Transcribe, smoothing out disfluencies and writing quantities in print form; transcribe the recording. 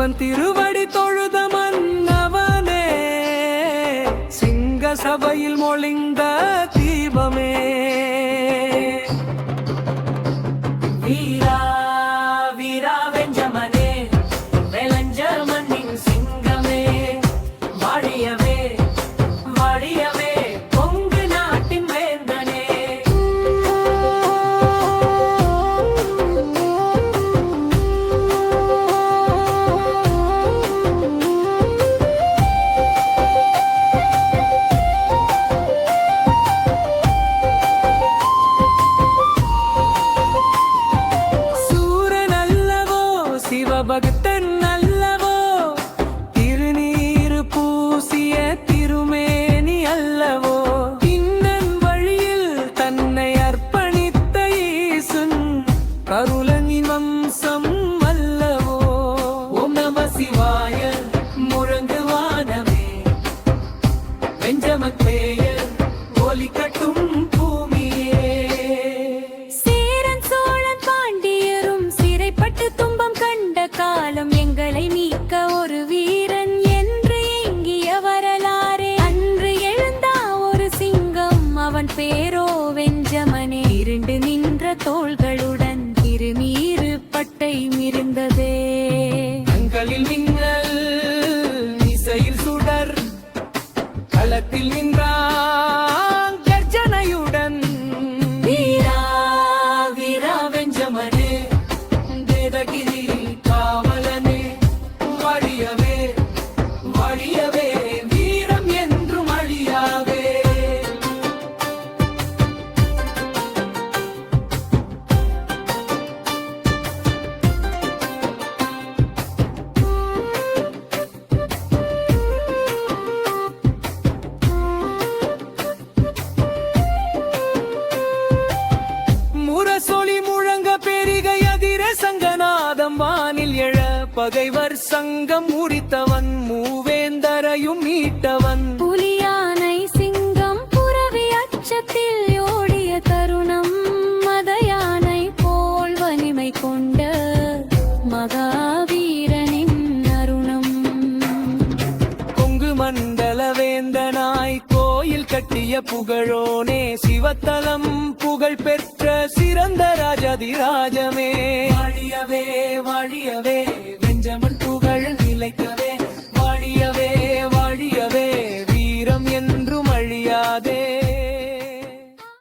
சிவன் திருவடி தொழுத மன்னவனே, சிங்க சபையில் மொழிந்த தீபமே. வீரா வீரா வெஞ்சமனே, வெளஞ்ச மண்ணின் சிங்கமே, வாழியவே வாழியவே பொங்கு நாட்டின் வேந்தனே. பக்தன் அல்லவோ, திருநீரு பூசிய திருமேனி அல்லவோ, இன்னன் வழியில் தன்னை அர்ப்பணித்த ஈசன் கருளனின் வம்சம் அல்லவோ. ஓம் நம சிவாய முழங்குவானமே, வெஞ்சமத்தேயர் ஒலி கட்டும் பூமியே. சேரன் சோழன் பாண்டியரும் சிறைப்பட்டு துன்பம் கண்ட காலம் எங்களை நீக்க ஒரு வீரன் என்று எங்கிய வரலாறே. அன்று எழுந்தா ஒரு சிங்கம், அவன் பேரோ வெஞ்சமனே. இருண்டு நின்ற தோள்களுடன் திருமீறு பட்டை மிருந்ததே. கண்களில் மின்னல், இசையில் சுடர், களத்தில் நின்றான் கர்ஜனையுடன். வீரா வீரா வெஞ்சமனே, தேவகிரி காவலனே, வாழியவே வாழியவே வீரம் என்றும் அழியாவே. முரசொலி முழங்க பெருகை அதிர சங்கநாதம் வானில் எழ, பகைவர் சங்கம் முறித்தவன் மூவேந்தரையும் மீட்டவன். புலியானை சிங்கம் புரவி அச்சத்தில் ஓடிய தருணம், மத யானை போல் வலிமை கொண்ட மகாவீரனின் அருணம். கொங்கு மண்டல வேந்தனாய் கோயில் கட்டிய புகழோனே, சிவத்தலம் புகழ் பெற்ற சிறந்த ராஜாதிராஜமே. வாழியவே வாழியவே